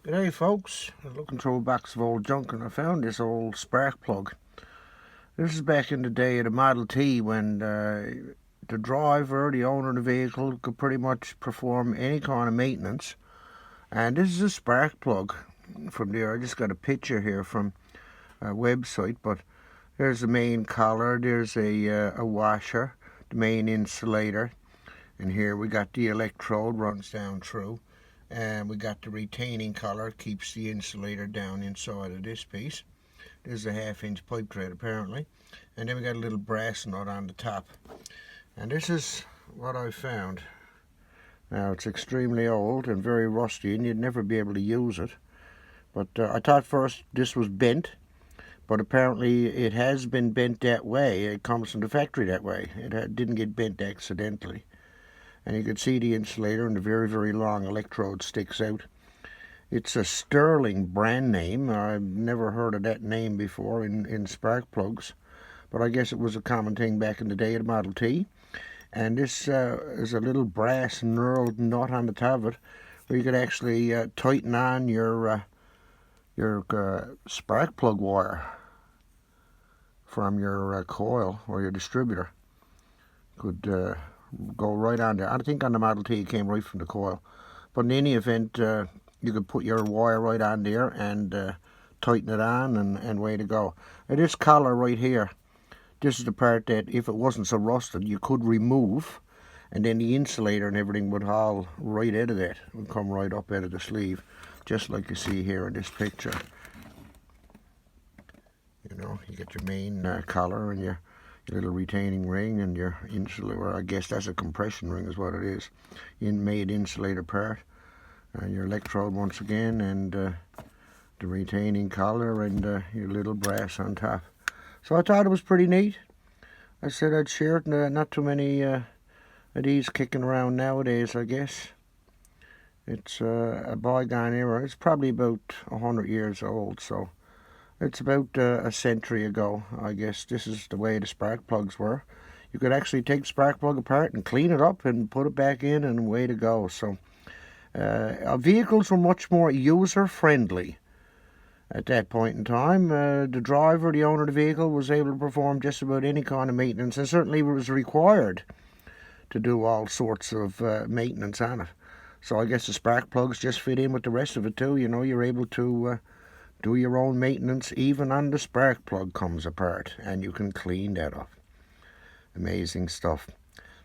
G'day folks, I was looking through a box of old junk and I found this old spark plug. This is back in the day of the Model T when the driver, the owner of the vehicle, could pretty much perform any kind of maintenance. And this is a spark plug from there. I just got a picture here from a website, but there's the main collar, there's a washer, the main insulator, and here we got the electrode runs down through. And we got the retaining collar, keeps the insulator down inside of this piece. There's a 1/2 inch pipe thread apparently. And then we got a little brass nut on the top. And this is what I found. Now it's extremely old and very rusty and you'd never be able to use it. But I thought first this was bent. But apparently it has been bent that way. It comes from the factory that way. It didn't get bent accidentally. And you can see the insulator and the very long electrode sticks out. It's a Sterling brand name. I've never heard of that name before in spark plugs, but I guess it was a common thing back in the day of the Model T. And this is a little brass knurled nut on the top of it where you could actually tighten on your spark plug wire from your coil or your distributor. Could go right on there. I think on the Model T it came right from the coil, but in any event you could put your wire right on there and tighten it on and way to go. Now this collar right here, this is the part that if it wasn't so rusted you could remove, and then the insulator and everything would haul right out of that. It would come right up out of the sleeve, just like you see here in this picture. You know, you get your main collar and your little retaining ring and your insulator. I guess that's a compression ring is what it is. Made insulator part. And your electrode once again, and the retaining collar, and your little brass on top. So I thought it was pretty neat. I said I'd share it. Not too many of these kicking around nowadays, I guess. It's a bygone era. It's probably about 100 years old, so it's about a century ago, I guess. This is the way the spark plugs were. You could actually take the spark plug apart and clean it up and put it back in, and way to go. So vehicles were much more user-friendly at that point in time. The driver, the owner of the vehicle, was able to perform just about any kind of maintenance, and certainly was required to do all sorts of maintenance on it. So I guess the spark plugs just fit in with the rest of it too. You know, you're able to do your own maintenance even on the spark plug comes apart, and you can clean that up. Amazing stuff.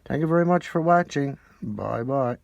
Thank you very much for watching. Bye bye.